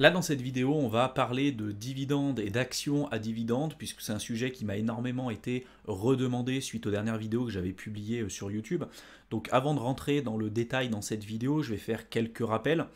Là, dans cette vidéo, on va parler de dividendes et d'actions à dividendes, puisque c'est un sujet qui m'a énormément été redemandé suite aux dernières vidéos que j'avais publiées sur YouTube. Donc avant de rentrer dans le détail dans cette vidéo, je vais faire quelques rappels.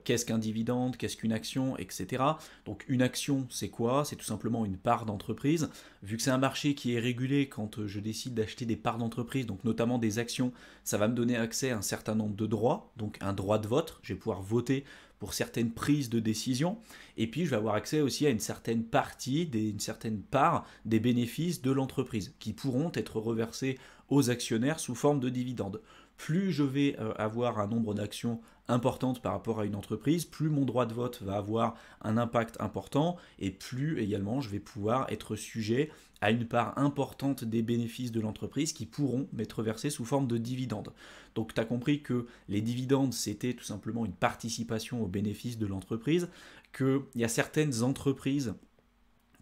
Qu'est-ce qu'un dividende, qu'est-ce qu'une action, etc. Donc une action, c'est quoi? C'est tout simplement une part d'entreprise. Vu que c'est un marché qui est régulé, quand je décide d'acheter des parts d'entreprise, donc notamment des actions, ça va me donner accès à un certain nombre de droits, donc un droit de vote. Je vais pouvoir voter pour certaines prises de décision, et puis je vais avoir accès aussi à une certaine partie, une certaine part des bénéfices de l'entreprise, qui pourront être reversés aux actionnaires sous forme de dividendes. Plus je vais avoir un nombre d'actions importantes par rapport à une entreprise, plus mon droit de vote va avoir un impact important, et plus également je vais pouvoir être sujet à une part importante des bénéfices de l'entreprise qui pourront m'être versés sous forme de dividendes. Donc tu as compris que les dividendes, c'était tout simplement une participation aux bénéfices de l'entreprise, qu'il y a certaines entreprises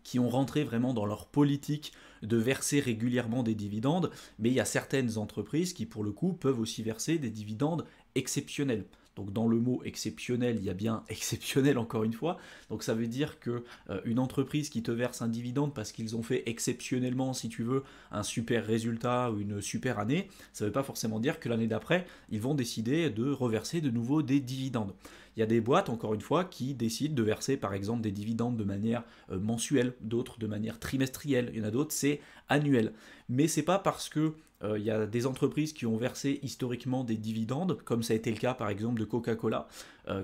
qui ont rentré vraiment dans leur politique de verser régulièrement des dividendes, mais il y a certaines entreprises qui, pour le coup, peuvent aussi verser des dividendes exceptionnels. Donc dans le mot exceptionnel, il y a bien exceptionnel encore une fois. Donc ça veut dire que une entreprise qui te verse un dividende parce qu'ils ont fait exceptionnellement, si tu veux, un super résultat ou une super année, ça ne veut pas forcément dire que l'année d'après, ils vont décider de reverser de nouveau des dividendes. Il y a des boîtes, encore une fois, qui décident de verser par exemple des dividendes de manière mensuelle, d'autres de manière trimestrielle, il y en a d'autres c'est annuel. Mais c'est pas parce que il y a des entreprises qui ont versé historiquement des dividendes, comme ça a été le cas par exemple de Coca-Cola,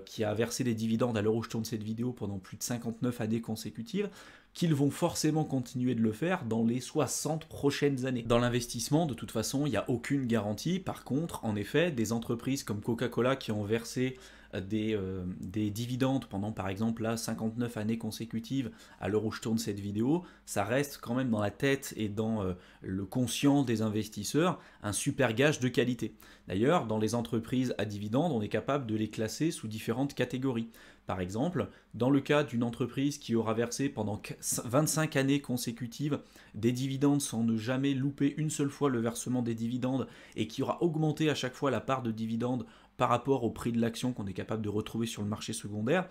qui a versé des dividendes à l'heure où je tourne cette vidéo pendant plus de 59 années consécutives, qu'ils vont forcément continuer de le faire dans les 60 prochaines années. Dans l'investissement, de toute façon, il n'y a aucune garantie. Par contre, en effet, des entreprises comme Coca-Cola qui ont versé des dividendes pendant par exemple là 59 années consécutives à l'heure où je tourne cette vidéo, ça reste quand même dans la tête et dans le conscient des investisseurs un super gage de qualité. D'ailleurs, dans les entreprises à dividendes, on est capable de les classer sous différentes catégories. Par exemple, dans le cas d'une entreprise qui aura versé pendant 25 années consécutives des dividendes sans ne jamais louper une seule fois le versement des dividendes et qui aura augmenté à chaque fois la part de dividendes par rapport au prix de l'action qu'on est capable de retrouver sur le marché secondaire,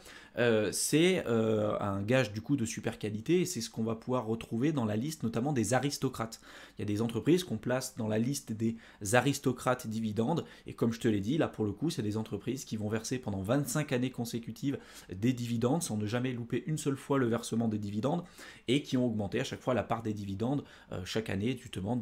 c'est un gage du coup de super qualité et c'est ce qu'on va pouvoir retrouver dans la liste notamment des aristocrates. Il y a des entreprises qu'on place dans la liste des aristocrates dividendes et comme je te l'ai dit, là pour le coup, c'est des entreprises qui vont verser pendant 25 années consécutives des dividendes sans ne jamais louper une seule fois le versement des dividendes et qui ont augmenté à chaque fois la part des dividendes chaque année justement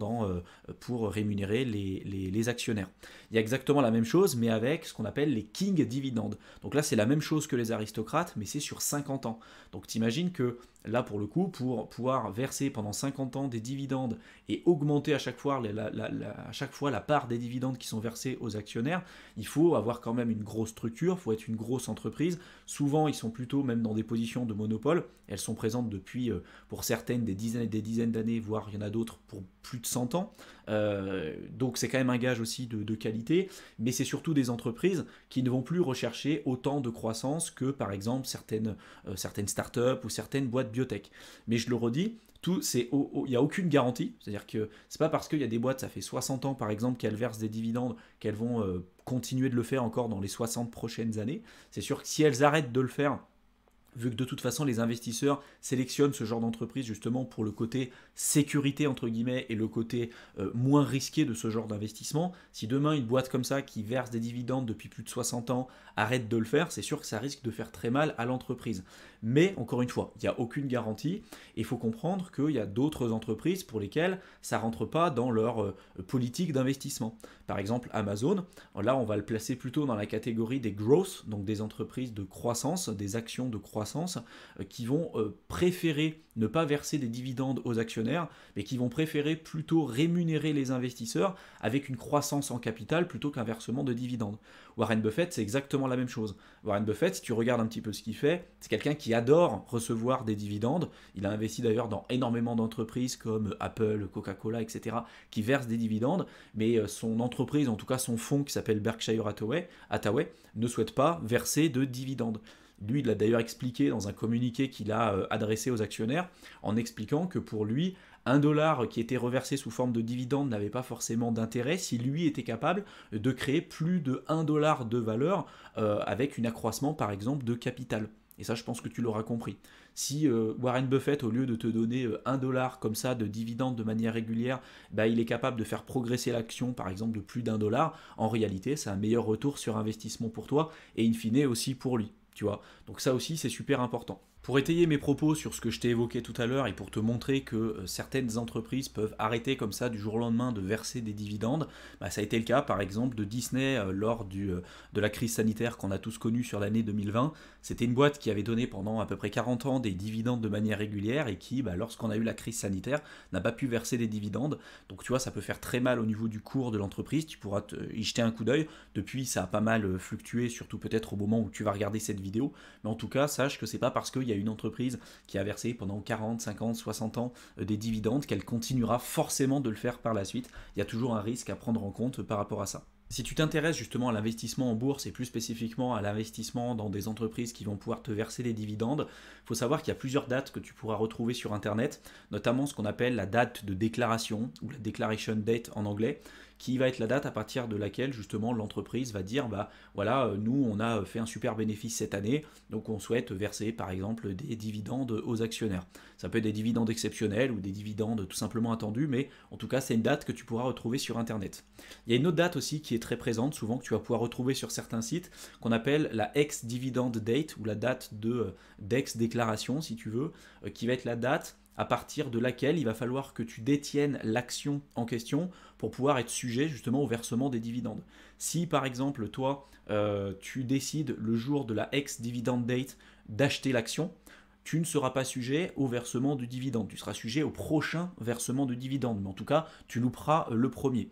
pour rémunérer les actionnaires. Il y a exactement la même chose mais avec ce qu'on appelle les king dividendes. Donc là c'est la même chose que les aristocrates mais c'est sur 50 ans. Donc t'imagines que là pour le coup pour pouvoir verser pendant 50 ans des dividendes et augmenter à chaque fois la part des dividendes qui sont versés aux actionnaires, il faut avoir quand même une grosse structure, il faut être une grosse entreprise. Souvent ils sont plutôt même dans des positions de monopole, elles sont présentes depuis pour certaines des dizaines et des dizaines d'années, voire il y en a d'autres pour plus de 100 ans. Donc c'est quand même un gage aussi de qualité, mais c'est surtout des entreprises qui ne vont plus rechercher autant de croissance que par exemple certaines startups ou certaines boîtes biotech. Mais je le redis, il n'y a aucune garantie, c'est-à-dire que c'est pas parce qu'il y a des boîtes, ça fait 60 ans par exemple, qu'elles versent des dividendes, qu'elles vont continuer de le faire encore dans les 60 prochaines années. C'est sûr que si elles arrêtent de le faire, vu que de toute façon les investisseurs sélectionnent ce genre d'entreprise justement pour le côté sécurité entre guillemets et le côté moins risqué de ce genre d'investissement, si demain une boîte comme ça qui verse des dividendes depuis plus de 60 ans arrête de le faire, c'est sûr que ça risque de faire très mal à l'entreprise. Mais encore une fois, il n'y a aucune garantie et il faut comprendre qu'il y a d'autres entreprises pour lesquelles ça ne rentre pas dans leur politique d'investissement. Par exemple Amazon, là on va le placer plutôt dans la catégorie des growth, donc des entreprises de croissance, des actions de croissance, qui vont préférer ne pas verser des dividendes aux actionnaires, mais qui vont préférer plutôt rémunérer les investisseurs avec une croissance en capital plutôt qu'un versement de dividendes. Warren Buffett, c'est exactement la même chose. Warren Buffett, si tu regardes un petit peu ce qu'il fait, c'est quelqu'un qui adore recevoir des dividendes. Il a investi d'ailleurs dans énormément d'entreprises comme Apple, Coca-Cola, etc., qui versent des dividendes, mais son entreprise, en tout cas son fonds qui s'appelle Berkshire Hathaway, ne souhaite pas verser de dividendes. Lui, il l'a d'ailleurs expliqué dans un communiqué qu'il a adressé aux actionnaires, en expliquant que pour lui, $1 qui était reversé sous forme de dividende n'avait pas forcément d'intérêt si lui était capable de créer plus de $1 de valeur avec un accroissement par exemple de capital. Et ça, je pense que tu l'auras compris. Si Warren Buffett, au lieu de te donner 1 dollar comme ça de dividende de manière régulière, bah, il est capable de faire progresser l'action, par exemple, de plus d'1 dollar, en réalité, c'est un meilleur retour sur investissement pour toi et in fine aussi pour lui. Tu vois. Donc ça aussi, c'est super important. Pour étayer mes propos sur ce que je t'ai évoqué tout à l'heure et pour te montrer que certaines entreprises peuvent arrêter comme ça du jour au lendemain de verser des dividendes, bah, ça a été le cas par exemple de Disney lors de la crise sanitaire qu'on a tous connue sur l'année 2020. C'était une boîte qui avait donné pendant à peu près 40 ans des dividendes de manière régulière et qui, bah, lorsqu'on a eu la crise sanitaire, n'a pas pu verser des dividendes. Donc tu vois, ça peut faire très mal au niveau du cours de l'entreprise, tu pourras y jeter un coup d'œil. Depuis, ça a pas mal fluctué, surtout peut-être au moment où tu vas regarder cette vidéo. Mais en tout cas, sache que c'est pas parce qu'il y a une entreprise qui a versé pendant 40, 50, 60 ans des dividendes qu'elle continuera forcément de le faire par la suite. Il y a toujours un risque à prendre en compte par rapport à ça. Si tu t'intéresses justement à l'investissement en bourse et plus spécifiquement à l'investissement dans des entreprises qui vont pouvoir te verser des dividendes, il faut savoir qu'il y a plusieurs dates que tu pourras retrouver sur Internet, notamment ce qu'on appelle la date de déclaration, ou la declaration date en anglais, qui va être la date à partir de laquelle justement l'entreprise va dire bah voilà, nous on a fait un super bénéfice cette année, donc on souhaite verser par exemple des dividendes aux actionnaires. Ça peut être des dividendes exceptionnels ou des dividendes tout simplement attendus, mais en tout cas c'est une date que tu pourras retrouver sur Internet. Il y a une autre date aussi qui est très présente, souvent que tu vas pouvoir retrouver sur certains sites, qu'on appelle la ex-dividend date, ou la date d'ex-déclaration si tu veux, qui va être la date à partir de laquelle il va falloir que tu détiennes l'action en question pour pouvoir être sujet justement au versement des dividendes. Si par exemple toi tu décides le jour de la ex-dividend date d'acheter l'action, tu ne seras pas sujet au versement du dividende, tu seras sujet au prochain versement de dividende, mais en tout cas tu louperas le premier.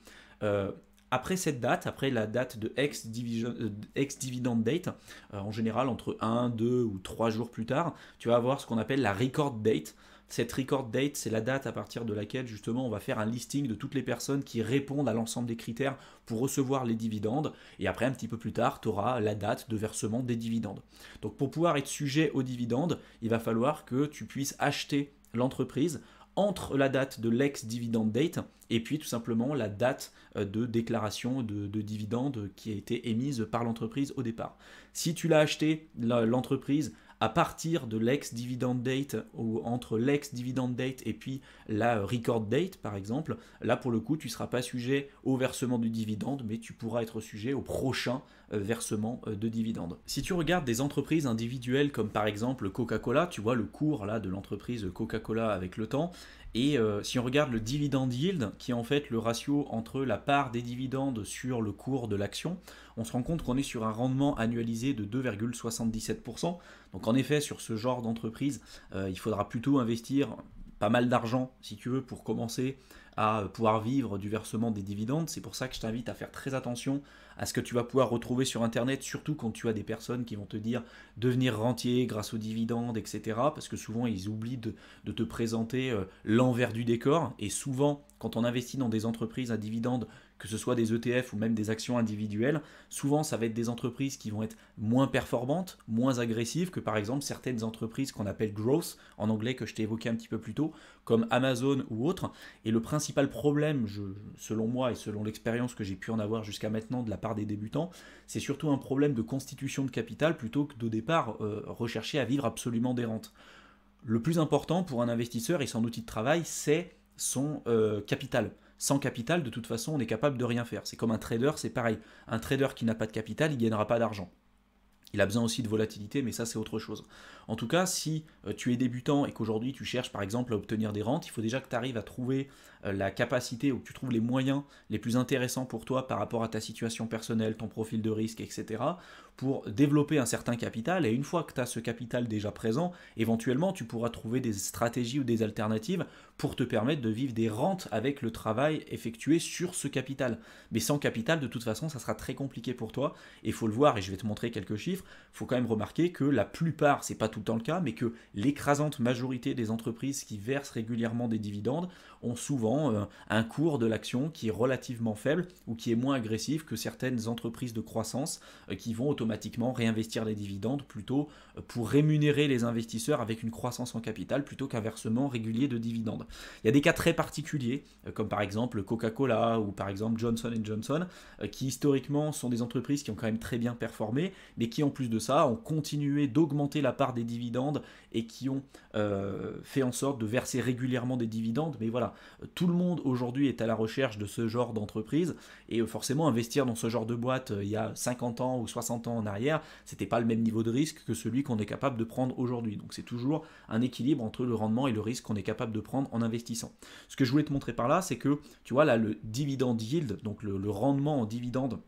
Après cette date, après la date de ex-dividend date, en général entre 1, 2 ou 3 jours plus tard, tu vas avoir ce qu'on appelle la record date. Cette record date, c'est la date à partir de laquelle justement on va faire un listing de toutes les personnes qui répondent à l'ensemble des critères pour recevoir les dividendes. Et après, un petit peu plus tard, tu auras la date de versement des dividendes. Donc pour pouvoir être sujet aux dividendes, il va falloir que tu puisses acheter l'entreprise entre la date de l'ex-dividend date et puis tout simplement la date de déclaration de dividendes qui a été émise par l'entreprise au départ. Si tu l'as acheté, l'entreprise, à partir de l'ex-dividend date ou entre l'ex-dividend date et puis la record date par exemple, là pour le coup tu ne seras pas sujet au versement du dividende mais tu pourras être sujet au prochain versement de dividendes. Si tu regardes des entreprises individuelles comme par exemple Coca-Cola, tu vois le cours là de l'entreprise Coca-Cola avec le temps. Et si on regarde le dividend yield, qui est en fait le ratio entre la part des dividendes sur le cours de l'action, on se rend compte qu'on est sur un rendement annualisé de 2,77%. Donc en effet, sur ce genre d'entreprise, il faudra plutôt investir pas mal d'argent, si tu veux, pour commencer à pouvoir vivre du versement des dividendes. C'est pour ça que je t'invite à faire très attention à ce que tu vas pouvoir retrouver sur Internet, surtout quand tu as des personnes qui vont te dire devenir rentier grâce aux dividendes, etc. Parce que souvent, ils oublient de te présenter l'envers du décor. Et souvent, quand on investit dans des entreprises à dividendes, que ce soit des ETF ou même des actions individuelles, souvent ça va être des entreprises qui vont être moins performantes, moins agressives que par exemple certaines entreprises qu'on appelle growth, en anglais que je t'ai évoqué un petit peu plus tôt, comme Amazon ou autres. Et le principal problème, selon moi et selon l'expérience que j'ai pu en avoir jusqu'à maintenant de la part des débutants, c'est surtout un problème de constitution de capital plutôt que d'au départ rechercher à vivre absolument des rentes. Le plus important pour un investisseur et son outil de travail, c'est son capital. Sans capital, de toute façon, on est capable de rien faire. C'est comme un trader, c'est pareil. Un trader qui n'a pas de capital, il ne gagnera pas d'argent. Il a besoin aussi de volatilité, mais ça c'est autre chose. En tout cas, si tu es débutant et qu'aujourd'hui tu cherches par exemple à obtenir des rentes, il faut déjà que tu arrives à trouver la capacité ou que tu trouves les moyens les plus intéressants pour toi par rapport à ta situation personnelle, ton profil de risque, etc. pour développer un certain capital. Et une fois que tu as ce capital déjà présent, éventuellement tu pourras trouver des stratégies ou des alternatives pour te permettre de vivre des rentes avec le travail effectué sur ce capital. Mais sans capital, de toute façon, ça sera très compliqué pour toi. Et il faut le voir, et je vais te montrer quelques chiffres, il faut quand même remarquer que la plupart, c'est pas tout le temps le cas, mais que l'écrasante majorité des entreprises qui versent régulièrement des dividendes ont souvent un cours de l'action qui est relativement faible ou qui est moins agressif que certaines entreprises de croissance qui vont automatiquement automatiquement réinvestir les dividendes plutôt pour rémunérer les investisseurs avec une croissance en capital plutôt qu'un versement régulier de dividendes. Il y a des cas très particuliers, comme par exemple Coca-Cola ou par exemple Johnson & Johnson, qui historiquement sont des entreprises qui ont quand même très bien performé, mais qui en plus de ça ont continué d'augmenter la part des dividendes et qui ont fait en sorte de verser régulièrement des dividendes. Mais voilà, tout le monde aujourd'hui est à la recherche de ce genre d'entreprise, et forcément investir dans ce genre de boîte il y a 50 ans ou 60 ans en arrière, c'était pas le même niveau de risque que celui qu'on est capable de prendre aujourd'hui. Donc c'est toujours un équilibre entre le rendement et le risque qu'on est capable de prendre en investissant. Ce que je voulais te montrer par là, c'est que tu vois là le dividend yield, donc le rendement en dividende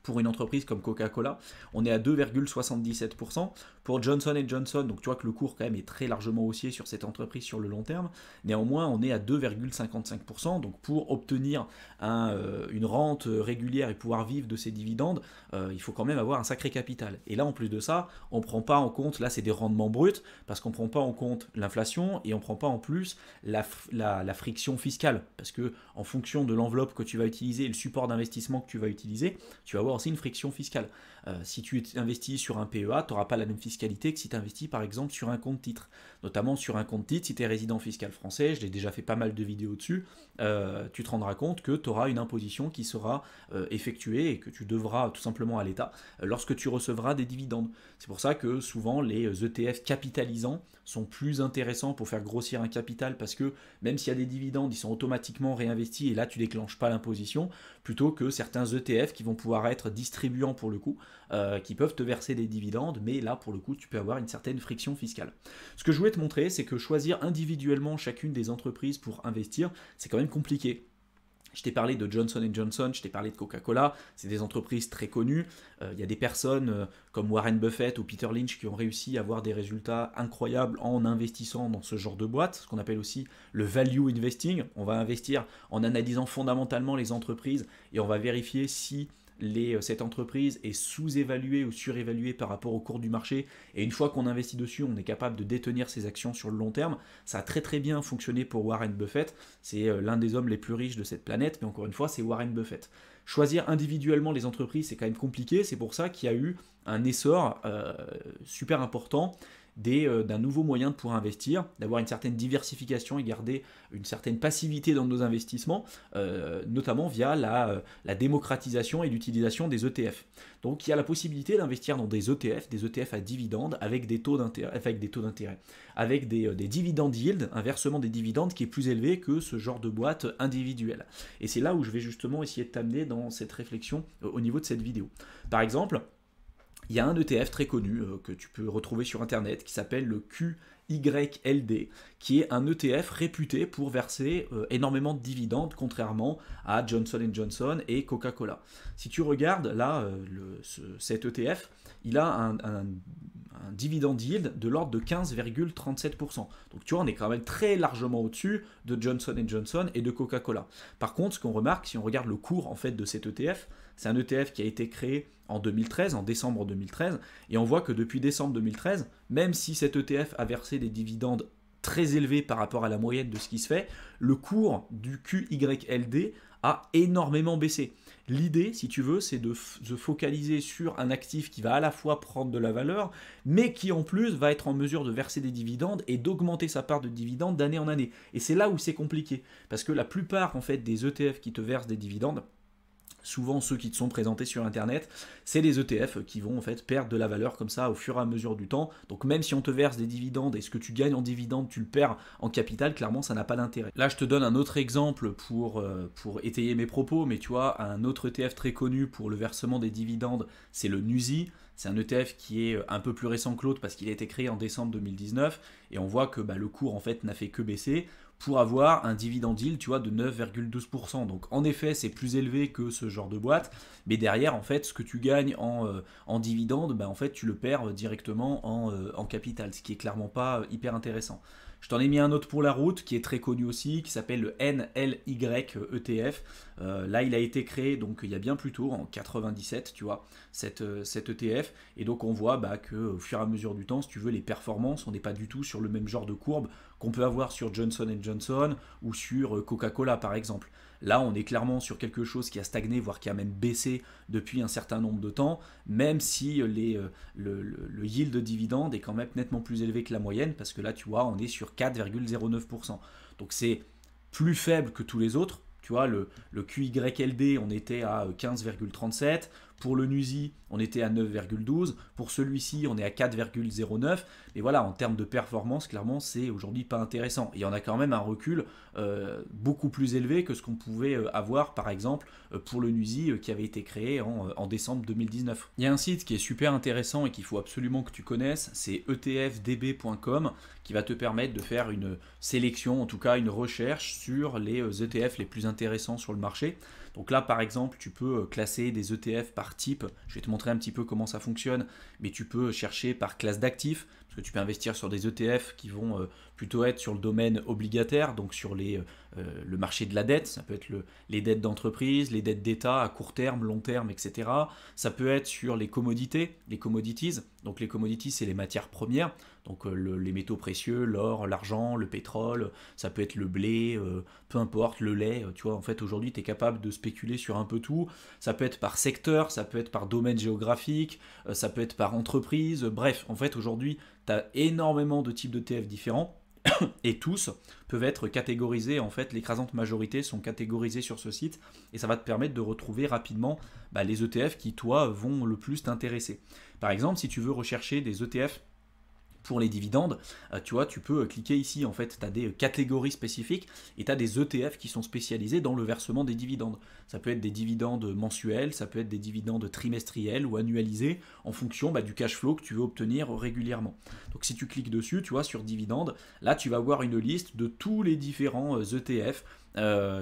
pour une entreprise comme Coca-Cola, on est à 2,77%. Pour Johnson & Johnson, donc tu vois que le cours quand même est très largement haussier sur cette entreprise sur le long terme, néanmoins on est à 2,55%, donc pour obtenir une rente régulière et pouvoir vivre de ces dividendes, il faut quand même avoir un sacré capital. Et là en plus de ça, on ne prend pas en compte, là c'est des rendements bruts, parce qu'on ne prend pas en compte l'inflation et on ne prend pas en plus la friction fiscale, parce que en fonction de l'enveloppe que tu vas utiliser et le support d'investissement que tu vas utiliser, tu vas avoir aussi une friction fiscale. Si tu investis sur un PEA, tu n'auras pas la même fiscalité que si tu investis par exemple sur un compte titre. Notamment sur un compte titre, si tu es résident fiscal français, je l'ai déjà fait pas mal de vidéos dessus, tu te rendras compte que tu auras une imposition qui sera effectuée et que tu devras tout simplement à l'État lorsque tu recevras des dividendes. C'est pour ça que souvent les ETF capitalisants sont plus intéressants pour faire grossir un capital, parce que même s'il y a des dividendes, ils sont automatiquement réinvestis et là tu déclenches pas l'imposition, plutôt que certains ETF qui vont pouvoir être distribuants pour le coup, qui peuvent te verser des dividendes, mais là pour le coup tu peux avoir une certaine friction fiscale. Ce que je voulais te montrer, c'est que choisir individuellement chacune des entreprises pour investir, c'est quand même compliqué. Je t'ai parlé de Johnson & Johnson, je t'ai parlé de Coca-Cola, c'est des entreprises très connues. Il y a des personnes comme Warren Buffett ou Peter Lynch qui ont réussi à avoir des résultats incroyables en investissant dans ce genre de boîte, ce qu'on appelle aussi le value investing. On va investir en analysant fondamentalement les entreprises et on va vérifier si cette entreprise est sous-évaluée ou surévaluée par rapport au cours du marché, et une fois qu'on investit dessus, on est capable de détenir ses actions sur le long terme. Ça a très très bien fonctionné pour Warren Buffett, c'est l'un des hommes les plus riches de cette planète, mais encore une fois, c'est Warren Buffett. Choisir individuellement les entreprises, c'est quand même compliqué, c'est pour ça qu'il y a eu un essor super important d'un nouveau moyen de pouvoir investir, d'avoir une certaine diversification et garder une certaine passivité dans nos investissements, notamment via la démocratisation et l'utilisation des ETF. Donc il y a la possibilité d'investir dans des ETF à dividendes avec des taux d'intérêt, avec des dividendes yield, un versement des dividendes qui est plus élevé que ce genre de boîte individuelle. Et c'est là où je vais justement essayer de t'amener dans cette réflexion au niveau de cette vidéo. Par exemple, il y a un ETF très connu que tu peux retrouver sur internet qui s'appelle le QYLD, qui est un ETF réputé pour verser énormément de dividendes, contrairement à Johnson & Johnson et Coca-Cola. Si tu regardes là, cet ETF, il a un dividende yield de l'ordre de 15,37%. Donc tu vois, on est quand même très largement au-dessus de Johnson & Johnson et de Coca-Cola. Par contre, ce qu'on remarque, si on regarde le cours en fait de cet ETF, c'est un ETF qui a été créé en 2013, en décembre 2013, et on voit que depuis décembre 2013, même si cet ETF a versé des dividendes très élevés par rapport à la moyenne de ce qui se fait, le cours du QYLD a énormément baissé. L'idée, si tu veux, c'est de se focaliser sur un actif qui va à la fois prendre de la valeur, mais qui en plus va être en mesure de verser des dividendes et d'augmenter sa part de dividendes d'année en année. Et c'est là où c'est compliqué, parce que la plupart en fait des ETF qui te versent des dividendes, souvent ceux qui te sont présentés sur internet, c'est des ETF qui vont en fait perdre de la valeur comme ça au fur et à mesure du temps. Donc même si on te verse des dividendes et ce que tu gagnes en dividendes tu le perds en capital, clairement ça n'a pas d'intérêt. Là je te donne un autre exemple pour étayer mes propos, mais tu vois, un autre ETF très connu pour le versement des dividendes, c'est le NUSI. C'est un ETF qui est un peu plus récent que l'autre parce qu'il a été créé en décembre 2019 et on voit que le cours en fait n'a fait que baisser pour avoir un dividende yield, tu vois, de 9,12%. Donc en effet, c'est plus élevé que ce genre de boîte, mais derrière, en fait, ce que tu gagnes en dividende, en fait, tu le perds directement en capital, ce qui est clairement pas hyper intéressant. Je t'en ai mis un autre pour la route qui est très connu aussi, qui s'appelle le NLY ETF. Là, il a été créé donc il y a bien plus tôt, en 97, tu vois, cet ETF. Et donc on voit qu'au fur et à mesure du temps, si tu veux, les performances, on n'est pas du tout sur le même genre de courbe qu'on peut avoir sur Johnson & Johnson ou sur Coca-Cola par exemple. Là, on est clairement sur quelque chose qui a stagné, voire qui a même baissé depuis un certain nombre de temps, même si le yield de dividende est quand même nettement plus élevé que la moyenne, parce que là, tu vois, on est sur 4,09%. Donc c'est plus faible que tous les autres. Tu vois, le QYLD, on était à 15,37. Pour le NUSI, on était à 9,12. Pour celui-ci, on est à 4,09. Et voilà, en termes de performance, clairement, c'est aujourd'hui pas intéressant. Et on a quand même un recul beaucoup plus élevé que ce qu'on pouvait avoir, par exemple, pour le NUSI qui avait été créé en décembre 2019. Il y a un site qui est super intéressant et qu'il faut absolument que tu connaisses, c'est etfdb.com, qui va te permettre de faire une sélection, en tout cas une recherche sur les ETF les plus intéressants sur le marché. Donc là, par exemple, tu peux classer des ETF par type. Je vais te montrer un petit peu comment ça fonctionne, mais tu peux chercher par classe d'actifs, parce que tu peux investir sur des ETF qui vont plutôt être sur le domaine obligataire, donc sur le marché de la dette. Ça peut être les dettes d'entreprise, les dettes d'État à court terme, long terme, etc. Ça peut être sur les commodités, les commodities. Donc les commodities, c'est les matières premières, donc les métaux précieux, l'or, l'argent, le pétrole, ça peut être le blé, peu importe, le lait. Tu vois, en fait, aujourd'hui, tu es capable de spéculer sur un peu tout. Ça peut être par secteur, ça peut être par domaine géographique, ça peut être par entreprise. Bref, en fait, aujourd'hui, tu as énormément de types d'ETF différents. Et tous peuvent être catégorisés, en fait l'écrasante majorité sont catégorisés sur ce site et ça va te permettre de retrouver rapidement les ETF qui toi vont le plus t'intéresser. Par exemple, si tu veux rechercher des ETF pour les dividendes, tu vois, tu peux cliquer ici, en fait, tu as des catégories spécifiques et tu as des ETF qui sont spécialisés dans le versement des dividendes. Ça peut être des dividendes mensuels, ça peut être des dividendes trimestriels ou annualisés en fonction du cash flow que tu veux obtenir régulièrement. Donc si tu cliques dessus, tu vois, sur dividendes, là tu vas voir une liste de tous les différents ETF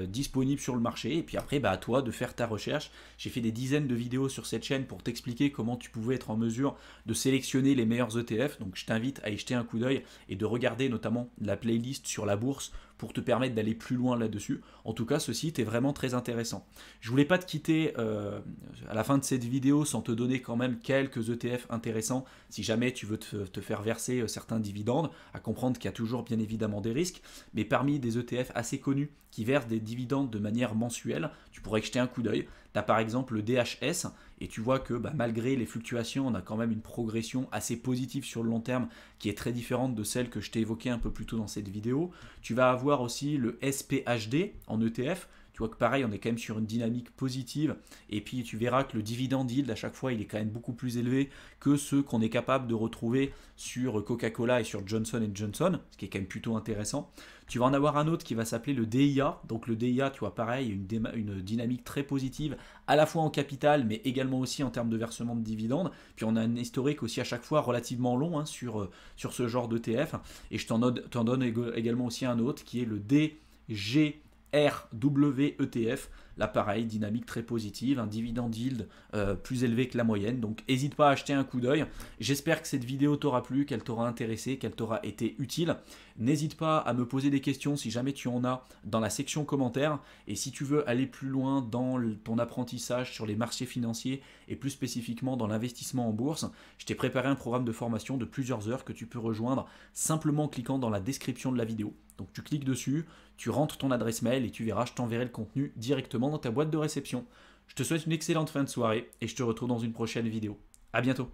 disponibles sur le marché et puis après à toi de faire ta recherche. J'ai fait des dizaines de vidéos sur cette chaîne pour t'expliquer comment tu pouvais être en mesure de sélectionner les meilleurs ETF, donc je t'invite à y jeter un coup d'œil et de regarder notamment la playlist sur la bourse pour te permettre d'aller plus loin là-dessus. En tout cas, ce site est vraiment très intéressant. Je voulais pas te quitter à la fin de cette vidéo sans te donner quand même quelques ETF intéressants si jamais tu veux te faire verser certains dividendes, à comprendre qu'il y a toujours bien évidemment des risques, mais parmi des ETF assez connus qui versent des dividendes de manière mensuelle, tu pourrais jeter un coup d'œil. Tu as par exemple le DHS et tu vois que malgré les fluctuations, on a quand même une progression assez positive sur le long terme qui est très différente de celle que je t'ai évoquée un peu plus tôt dans cette vidéo. Tu vas avoir aussi le SPHD en ETF. Tu vois que pareil, on est quand même sur une dynamique positive et puis tu verras que le dividende yield à chaque fois, il est quand même beaucoup plus élevé que ceux qu'on est capable de retrouver sur Coca-Cola et sur Johnson & Johnson, ce qui est quand même plutôt intéressant. Tu vas en avoir un autre qui va s'appeler le DIA. Donc le DIA, tu vois pareil, une dynamique très positive à la fois en capital mais également aussi en termes de versement de dividendes. Puis on a un historique aussi à chaque fois relativement long sur ce genre d'ETF. Et je t'en donne également aussi un autre qui est le DG RWETF, là pareil, dynamique très positive, un dividende yield plus élevé que la moyenne, donc n'hésite pas à acheter un coup d'œil. J'espère que cette vidéo t'aura plu, qu'elle t'aura intéressé, qu'elle t'aura été utile. N'hésite pas à me poser des questions si jamais tu en as dans la section commentaires, et si tu veux aller plus loin dans ton apprentissage sur les marchés financiers et plus spécifiquement dans l'investissement en bourse, je t'ai préparé un programme de formation de plusieurs heures que tu peux rejoindre simplement en cliquant dans la description de la vidéo. Donc tu cliques dessus, tu rentres ton adresse mail et tu verras, je t'enverrai le contenu directement dans ta boîte de réception. Je te souhaite une excellente fin de soirée et je te retrouve dans une prochaine vidéo. À bientôt.